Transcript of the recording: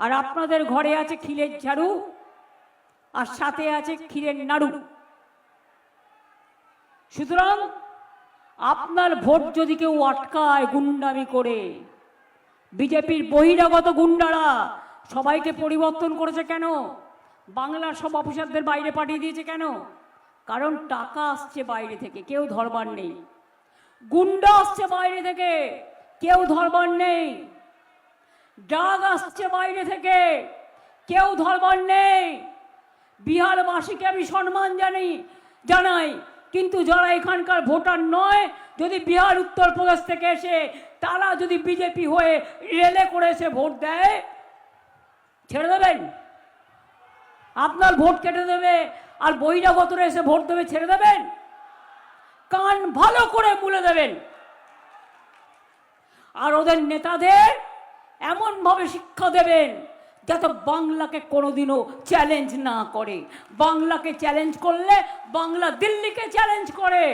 আর আপনাদের ঘরে আছে ক্ষীরের ঝাড়ু, আর সাথে আছে ক্ষীরের নাড়ু। সুতরাং আপনার ভোট যদি কেউ আটকায় গুন্ডামি করে, বিজেপির বহিরাগত গুন্ডারা সবাইকে পরিবর্তন করেছে কেন? বাংলার সব অফিসারদের বাইরে পাঠিয়ে দিয়েছে কেন? কারণ টাকা আসছে বাইরে থেকে, কেউ ধরবার নেই। গুন্ডা আসছে বাইরে থেকে, কেউ ধরবার নেই। ড্রাগ আসছে বাইরে থেকে, কেউ ধরবার নেই। বিহারবাসীকে আমি সম্মান জানাই, কিন্তু যারা এখানকার ভোটার নয়, যদি বিহার উত্তরপ্রদেশ থেকে এসে তারা যদি বিজেপি হয়ে রেলে করে এসে ভোট দেয়, ছেড়ে দেবেন? আপনার ভোট কেটে দেবে আর বহিরাগতরা এসে ভোট দেবে, ছেড়ে দেবেন? কান ভালো করে মুলে দেবেন। আর ওদের নেতাদের এমন ভাবে শিক্ষা দেবেন যাতে বাংলাকে কোনোদিনও চ্যালেঞ্জ না করে। বাংলাকে চ্যালেঞ্জ করলে বাংলা দিল্লিকে চ্যালেঞ্জ করে।